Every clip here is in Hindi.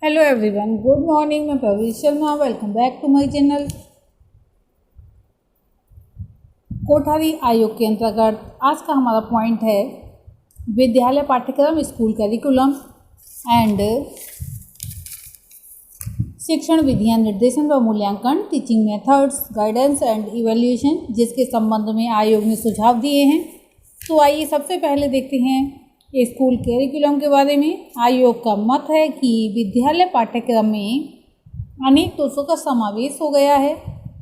Hello everyone, good morning. मैं Praveen Sharma, welcome back to my channel. Kothari आयोग के अंतर्गत आज का हमारा पॉइंट है विद्यालय पाठ्यक्रम, स्कूल करिकुलम एंड शिक्षण विधियां, निर्देशन व मूल्यांकन, teaching methods, guidance and evaluation, जिसके संबंध में आयोग ने सुझाव दिए हैं। तो आइए सबसे पहले देखते हैं स्कूल करिकुलम के बारे में। आयोग का मत है कि विद्यालय पाठ्यक्रम में अनेक दोषों का समावेश हो गया है।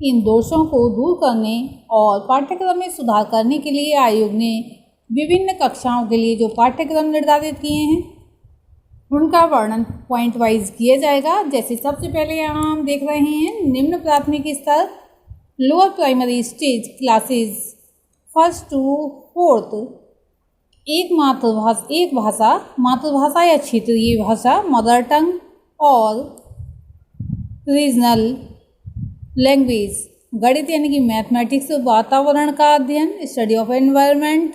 इन दोषों को दूर करने और पाठ्यक्रम में सुधार करने के लिए आयोग ने विभिन्न कक्षाओं के लिए जो पाठ्यक्रम निर्धारित किए हैं उनका वर्णन पॉइंट वाइज किया जाएगा। जैसे सबसे पहले यहाँ हम देख रहे हैं निम्न प्राथमिक स्तर, lower primary stage classes first to fourth, एक भाषा, मातृभाषा या क्षेत्रीय भाषा, मदर टंग और रीजनल लैंग्वेज, गणित यानी कि मैथमेटिक्स, वातावरण का अध्ययन, स्टडी ऑफ एनवायरनमेंट,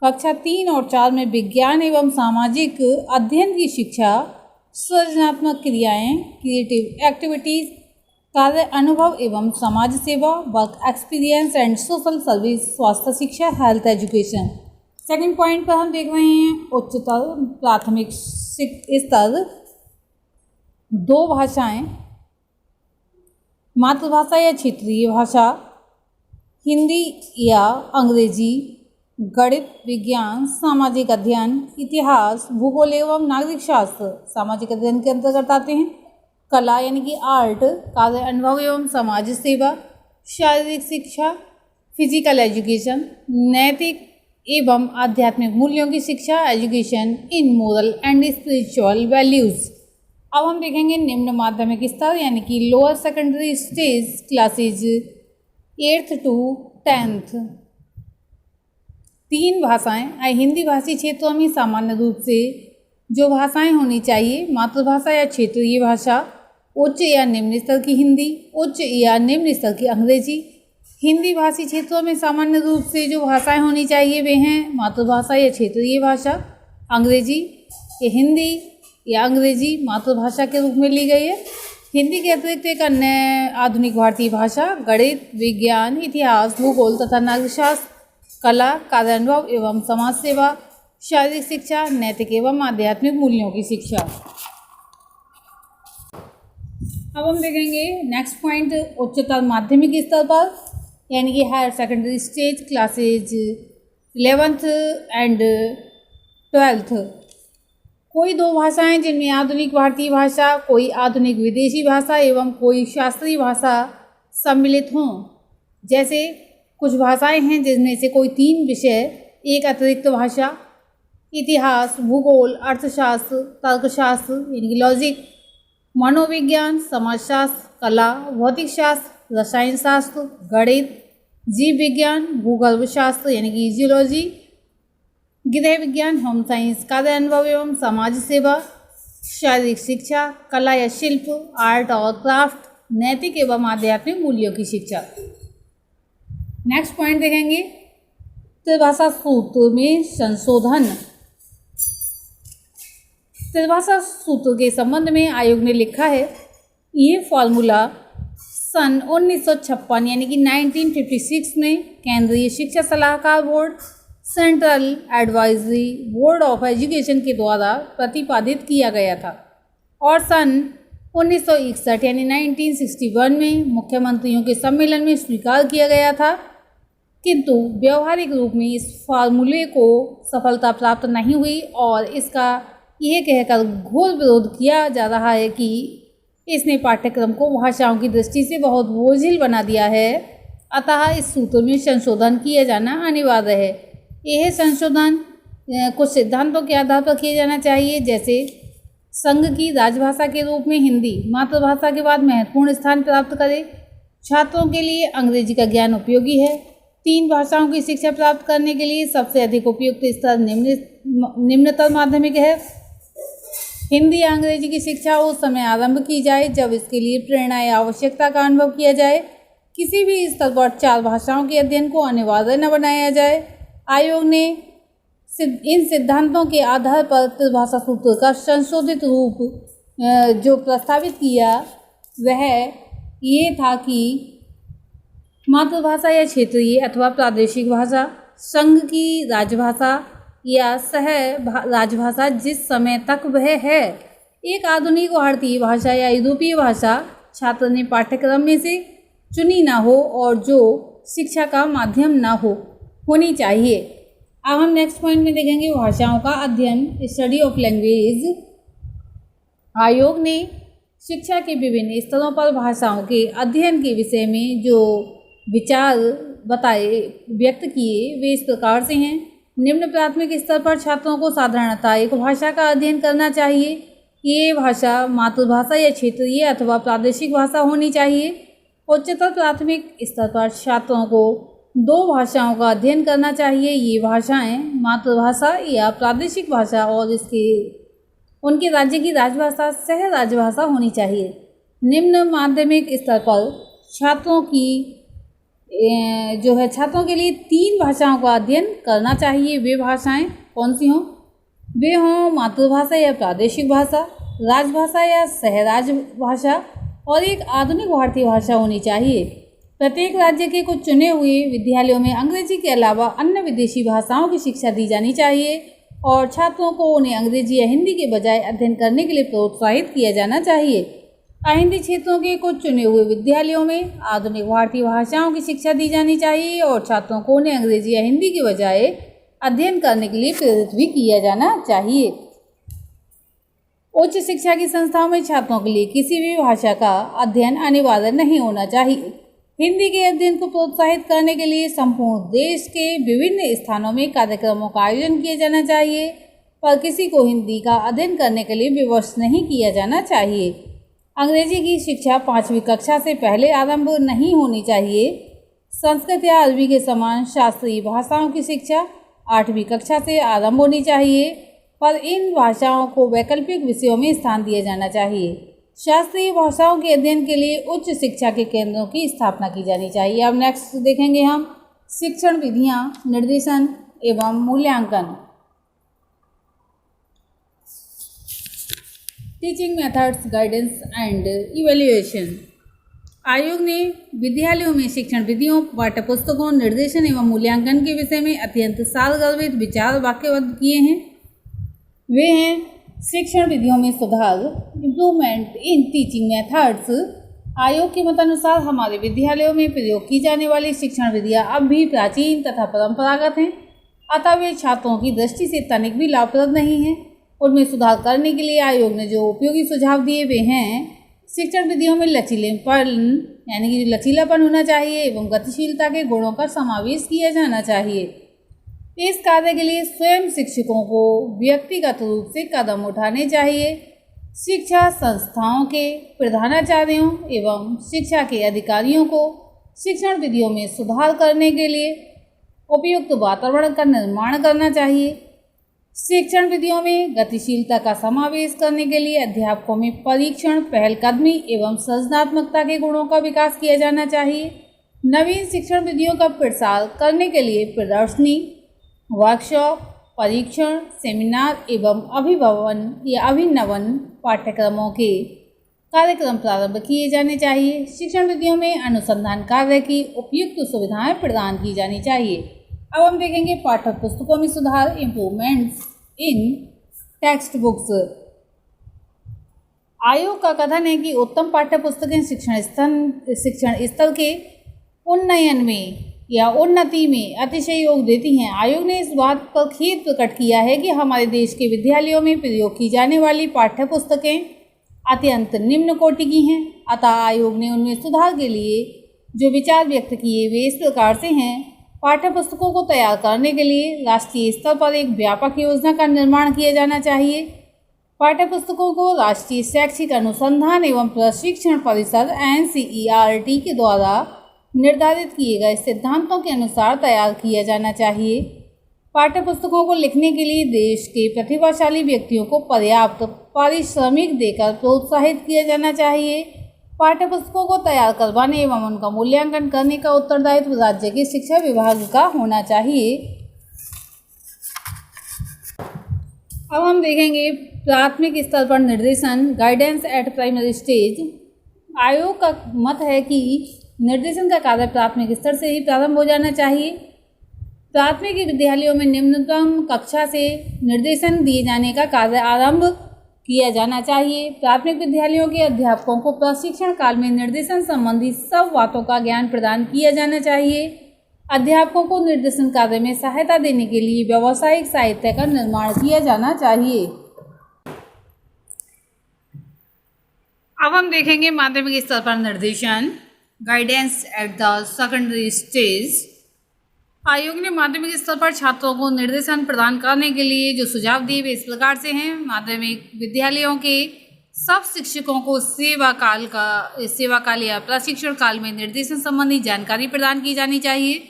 कक्षा 3 और 4 में विज्ञान एवं सामाजिक अध्ययन की शिक्षा, सृजनात्मक क्रियाएं, क्रिएटिव एक्टिविटीज, कार्य अनुभव एवं समाज सेवा, work experience and social service, स्वास्थ्य शिक्षा, हेल्थ एजुकेशन। सेकंड पॉइंट पर हम देख रहे हैं उच्चतर प्राथमिक स्तर, 2 भाषाएं, मातृभाषा या क्षेत्रीय भाषा, हिंदी या अंग्रेजी, गणित, विज्ञान, सामाजिक अध्ययन, इतिहास, भूगोल एवं नागरिक शास्त्र सामाजिक अध्ययन के अंतर्गत आते हैं। कला यानी कि आर्ट, कार्य अनुभव एवं समाज सेवा, शारीरिक शिक्षा, फिजिकल एजुकेशन, नैतिक एवं आध्यात्मिक मूल्यों की शिक्षा, education in moral and spiritual values. अब हम देखेंगे निम्न माध्यमिक स्तर यानी कि lower secondary stage classes 8th to 10th, 3 भाषाएं। हिंदी भाषी क्षेत्रों में सामान्य रूप से जो भाषाएं होनी चाहिए, मातृभाषा या क्षेत्रीय भाषा, उच्च या निम्न स्तर की हिंदी, उच्च या निम्न स्तर की अंग्रेजी। हिंदी भाषी क्षेत्रों में सामान्य रूप से जो भाषाएं होनी चाहिए वे हैं मातृभाषा या क्षेत्रीय भाषा, अंग्रेजी या हिंदी या अंग्रेजी मातृभाषा के रूप में ली गई है। हिंदी के अतिरिक्त एक अन्य आधुनिक भारतीय भाषा, गणित, विज्ञान, इतिहास, भूगोल तथा नागरिक शास्त्र, कला, कार्य अनुभव एवं समाज सेवा, शारीरिक शिक्षा, नैतिक एवं आध्यात्मिक मूल्यों की शिक्षा। अब हम देखेंगे नेक्स्ट पॉइंट उच्चतर माध्यमिक स्तर पर यानी कि higher secondary stage classes 11th and 12th, कोई 2 भाषाएं जिनमें आधुनिक भारतीय भाषा, कोई आधुनिक विदेशी भाषा एवं कोई शास्त्रीय भाषा सम्मिलित हों। जैसे कुछ भाषाएं हैं जिनमें से कोई 3 विषय, एक अतिरिक्त भाषा, इतिहास, भूगोल, अर्थशास्त्र, तर्कशास्त्र यानी कि लॉजिक, मनोविज्ञान, समाजशास्त्र, कला, भौतिक शास्त्र, रसायन शास्त्र, गणित, जीव विज्ञान, भूगर्भ शास्त्र यानी कि जियोलॉजी, गृह विज्ञान, होम साइंस, कार्य अनुभव एवं समाज सेवा, शारीरिक शिक्षा, कला या शिल्प, आर्ट और क्राफ्ट, नैतिक एवं आध्यात्मिक मूल्यों की शिक्षा। नेक्स्ट पॉइंट देखेंगे त्रिभाषा सूत्र में संशोधन। त्रिभाषा सूत्र के संबंध में आयोग ने लिखा है, ये फॉर्मूला सन 1956 यानी कि 1956 में केंद्रीय शिक्षा सलाहकार board, central advisory board of education के द्वारा प्रतिपादित किया गया था और सन 1961 यानी 1961 में मुख्यमंत्रियों के सम्मेलन में स्वीकार किया गया था। किंतु व्यवहारिक रूप में इस फार्मूले को सफलता प्राप्त नहीं हुई और इसका यह कहकर घोर विरोध किया जा रहा है कि इसने पाठ्यक्रम को भाषाओं की दृष्टि से बहुत बोझिल बना दिया है। अतः इस सूत्र में संशोधन किया जाना अनिवार्य है। यह संशोधन कुछ सिद्धांतों के आधार पर किया जाना चाहिए, जैसे संघ की राजभाषा के रूप में हिंदी मातृभाषा के बाद महत्वपूर्ण स्थान प्राप्त करे, छात्रों के लिए अंग्रेजी का ज्ञान उपयोगी है, 3 भाषाओं की शिक्षा प्राप्त करने के लिए सबसे अधिक उपयुक्त स्तर निम्नतर माध्यमिक है। हिंदी या अंग्रेजी की शिक्षा उस समय आरंभ की जाए जब इसके लिए प्रेरणा या आवश्यकता का अनुभव किया जाए। किसी भी स्तर पर 4 भाषाओं के अध्ययन को अनिवार्य न बनाया जाए। आयोग ने इन सिद्धांतों के आधार पर त्रिभाषा सूत्र का संशोधित रूप जो प्रस्तावित किया वह ये था कि मातृभाषा या क्षेत्रीय अथवा प्रादेशिक भाषा, संघ की राजभाषा या सह राजभाषा जिस समय तक वह है एक आधुनिक भारतीय भाषा या यूरोपीय भाषा छात्र ने पाठ्यक्रम में से चुनी ना हो और जो शिक्षा का माध्यम ना होनी चाहिए। अब हम नेक्स्ट पॉइंट में देखेंगे भाषाओं का अध्ययन, स्टडी ऑफ लैंग्वेज। आयोग ने शिक्षा के विभिन्न स्तरों पर भाषाओं के अध्ययन के विषय में जो विचार व्यक्त किए वे इस प्रकार से हैं। निम्न प्राथमिक स्तर पर छात्रों को साधारणतः एक भाषा का अध्ययन करना चाहिए। ये भाषा मातृभाषा या क्षेत्रीय अथवा प्रादेशिक भाषा होनी चाहिए। उच्चतर प्राथमिक स्तर पर छात्रों को 2 भाषाओं का अध्ययन करना चाहिए। ये भाषाएं मातृभाषा या प्रादेशिक भाषा और उनके राज्य की राजभाषा सह राजभाषा होनी चाहिए। निम्न माध्यमिक स्तर पर छात्रों के लिए 3 भाषाओं का अध्ययन करना चाहिए। वे भाषाएं कौन सी हों? वे हों मातृभाषा या प्रादेशिक भाषा, राजभाषा या सह राजभाषा और एक आधुनिक भारतीय भाषा होनी चाहिए। प्रत्येक राज्य के कुछ चुने हुए विद्यालयों में अंग्रेजी के अलावा अन्य विदेशी भाषाओं की शिक्षा दी जानी चाहिए और छात्रों को उन्हें अंग्रेजी या हिंदी के बजाय अध्ययन करने के लिए प्रोत्साहित किया जाना चाहिए। अहिंदी क्षेत्रों के कुछ चुने हुए विद्यालयों में आधुनिक भारतीय भाषाओं की शिक्षा दी जानी चाहिए और छात्रों को उन्हें अंग्रेजी या हिंदी के बजाय अध्ययन करने के लिए प्रेरित भी किया जाना चाहिए। उच्च शिक्षा की संस्थाओं में छात्रों के लिए किसी भी भाषा का अध्ययन अनिवार्य नहीं होना चाहिए। हिंदी के अध्ययन को प्रोत्साहित करने के लिए संपूर्ण देश के विभिन्न स्थानों में कार्यक्रमों का आयोजन किया जाना चाहिए, पर किसी को हिंदी का अध्ययन करने के लिए विवश नहीं किया जाना चाहिए। अंग्रेजी की शिक्षा 5वीं कक्षा से पहले आरंभ नहीं होनी चाहिए। संस्कृत या अरबी के समान शास्त्रीय भाषाओं की शिक्षा 8वीं कक्षा से आरंभ होनी चाहिए, पर इन भाषाओं को वैकल्पिक विषयों में स्थान दिया जाना चाहिए। शास्त्रीय भाषाओं के अध्ययन के लिए उच्च शिक्षा के केंद्रों की स्थापना की जानी चाहिए। अब नेक्स्ट देखेंगे हम शिक्षण विधियां, निर्देशन एवं मूल्यांकन। Teaching methods, guidance and evaluation. आयोग ने विद्यालयों में शिक्षण विधियों, पाठ्यपुस्तकों, निर्देशन एवं मूल्यांकन के विषय में अत्यंत सारगर्भित विचार वाक्यबद्ध किए हैं। वे हैं शिक्षण विधियों में सुधार, इम्प्रूवमेंट इन टीचिंग मेथड्स। आयोग के मतानुसार हमारे विद्यालयों में प्रयोग की जाने वाली शिक्षण विधियाँ अब भी प्राचीन तथा परंपरागत हैं, अतः वे छात्रों की दृष्टि से तनिक भी लाभप्रद नहीं हैं। उनमें सुधार करने के लिए आयोग ने जो उपयोगी सुझाव दिए वे हैं शिक्षण विधियों में लचीलेपन यानी कि लचीलापन होना चाहिए एवं गतिशीलता के गुणों का समावेश किया जाना चाहिए। इस कार्य के लिए स्वयं शिक्षकों को व्यक्तिगत रूप से कदम उठाने चाहिए। शिक्षा संस्थाओं के प्रधानाचार्यों एवं शिक्षा के अधिकारियों को शिक्षण विधियों में सुधार करने के लिए उपयुक्त वातावरण का निर्माण करना चाहिए। शिक्षण विधियों में गतिशीलता का समावेश करने के लिए अध्यापकों में परीक्षण, पहलकदमी एवं सृजनात्मकता के गुणों का विकास किया जाना चाहिए। नवीन शिक्षण विधियों का प्रसार करने के लिए प्रदर्शनी, वर्कशॉप, परीक्षण, सेमिनार एवं अभिनवन पाठ्यक्रमों के कार्यक्रम प्रारंभ किए जाने चाहिए। शिक्षण विधियों में अनुसंधान कार्य की उपयुक्त सुविधाएं प्रदान की जानी चाहिए। अब हम देखेंगे पाठ्य पुस्तकों में सुधार, इम्प्रूवमेंट्स इन टेक्स्ट बुक्स। आयोग का कथन है कि उत्तम पाठ्य पुस्तकें शिक्षण स्तर के उन्नयन में या उन्नति में अतिशय योग देती हैं। आयोग ने इस बात पर खेद प्रकट किया है कि हमारे देश के विद्यालयों में प्रयोग की जाने वाली पाठ्य पुस्तकें अत्यंत निम्न कोटि की हैं। अतः आयोग ने उनमें सुधार के लिए जो विचार व्यक्त किए वे इस प्रकार से हैं। पाठ्य पुस्तकों को तैयार करने के लिए राष्ट्रीय स्तर पर एक व्यापक योजना का निर्माण किया जाना चाहिए। पाठ्य पुस्तकों को राष्ट्रीय शैक्षिक अनुसंधान एवं प्रशिक्षण परिषद NCERT के द्वारा निर्धारित किए गए सिद्धांतों के अनुसार तैयार किया जाना चाहिए। पाठ्य पुस्तकों को लिखने के लिए देश के प्रतिभाशाली व्यक्तियों को पर्याप्त पारिश्रमिक देकर प्रोत्साहित किया जाना चाहिए। पाठ्य पुस्तकों को तैयार करवाने एवं उनका मूल्यांकन करने का उत्तरदायित्व राज्य के शिक्षा विभाग का होना चाहिए। अब हम देखेंगे प्राथमिक स्तर पर निर्देशन, गाइडेंस एट प्राइमरी स्टेज। आयोग का मत है कि निर्देशन का कार्य प्राथमिक स्तर से ही प्रारंभ हो जाना चाहिए। प्राथमिक विद्यालयों में निम्नतम कक्षा से निर्देशन दिए जाने का कार्य आरंभ किया जाना चाहिए। प्राथमिक विद्यालयों के अध्यापकों को प्रशिक्षण काल में निर्देशन संबंधी सब बातों का ज्ञान प्रदान किया जाना चाहिए। अध्यापकों को निर्देशन कार्य में सहायता देने के लिए व्यावसायिक साहित्य का निर्माण किया जाना चाहिए। अब हम देखेंगे माध्यमिक स्तर पर निर्देशन, guidance at the secondary stage. आयोग ने माध्यमिक स्तर पर छात्रों को निर्देशन प्रदान करने के लिए जो सुझाव दिए वे इस प्रकार से हैं। माध्यमिक विद्यालयों के सब शिक्षकों को सेवा काल या प्रशिक्षण काल में निर्देशन संबंधी जानकारी प्रदान की जानी चाहिए।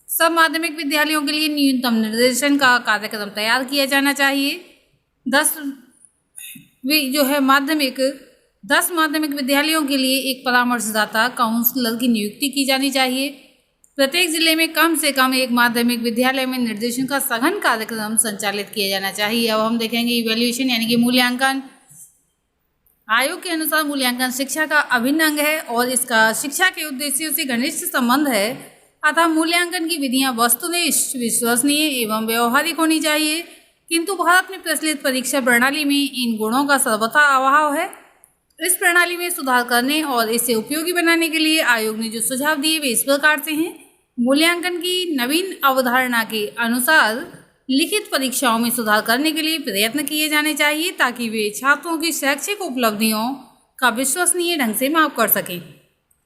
सब माध्यमिक विद्यालयों के लिए न्यूनतम निर्देशन का कार्यक्रम तैयार किया जाना चाहिए। 10 माध्यमिक विद्यालयों के लिए एक परामर्शदाता काउंसलर की नियुक्ति की जानी चाहिए। प्रत्येक जिले में कम से कम एक माध्यमिक विद्यालय में निर्देशन का सघन कार्यक्रम संचालित किया जाना चाहिए। अब हम देखेंगे इवैल्यूएशन यानी कि मूल्यांकन। आयोग के अनुसार मूल्यांकन शिक्षा का अभिन्न अंग है और इसका शिक्षा के उद्देश्यों से घनिष्ठ संबंध है। अतः मूल्यांकन की विधियां वस्तुनिष्ठ, विश्वसनीय एवं व्यवहारिक होनी चाहिए। किंतु भारत में प्रचलित परीक्षा प्रणाली में इन गुणों का सर्वथा अभाव है। इस प्रणाली में सुधार करने और इसे उपयोगी बनाने के लिए आयोग ने जो सुझाव दिए वे इस प्रकार से हैं। मूल्यांकन की नवीन अवधारणा के अनुसार लिखित परीक्षाओं में सुधार करने के लिए प्रयत्न किए जाने चाहिए ताकि वे छात्रों की शैक्षिक उपलब्धियों का विश्वसनीय ढंग से माप कर सकें।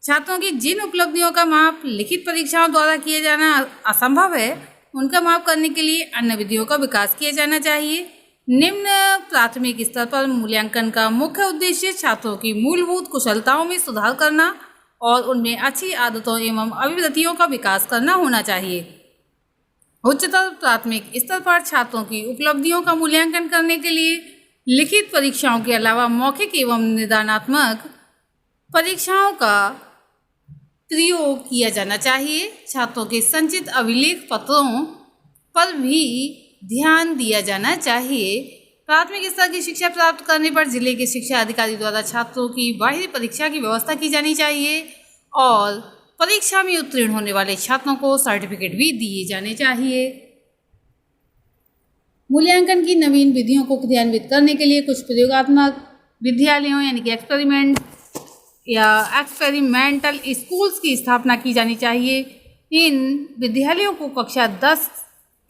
छात्रों की जिन उपलब्धियों का माप लिखित परीक्षाओं द्वारा किया जाना असंभव है, उनका माप करने के लिए अन्य विधियों का विकास किया जाना चाहिए। निम्न प्राथमिक स्तर पर मूल्यांकन का मुख्य उद्देश्य छात्रों की मूलभूत कुशलताओं में सुधार करना और उनमें अच्छी आदतों एवं अभिवृत्तियों का विकास करना होना चाहिए। उच्चतर प्राथमिक स्तर पर छात्रों की उपलब्धियों का मूल्यांकन करने के लिए लिखित परीक्षाओं के अलावा मौखिक एवं निदानात्मक परीक्षाओं का प्रयोग किया जाना चाहिए। छात्रों के संचित अभिलेख पत्रों पर भी ध्यान दिया जाना चाहिए। प्राथमिक स्तर की शिक्षा प्राप्त करने पर जिले के शिक्षा अधिकारी द्वारा छात्रों की बाहरी परीक्षा की व्यवस्था की जानी चाहिए और परीक्षा में उत्तीर्ण होने वाले छात्रों को सर्टिफिकेट भी दिए जाने चाहिए। मूल्यांकन की नवीन विधियों को क्रियान्वित करने के लिए कुछ प्रयोगात्मक विद्यालयों यानी कि एक्सपेरिमेंटल स्कूल्स की स्थापना की जानी चाहिए। इन विद्यालयों को कक्षा 10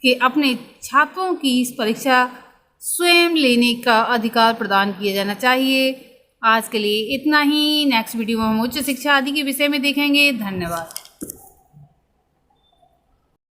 के अपने छात्रों की इस परीक्षा स्वयं लेने का अधिकार प्रदान किया जाना चाहिए। आज के लिए इतना ही। नेक्स्ट वीडियो में हम उच्च शिक्षा आदि के विषय में देखेंगे। धन्यवाद।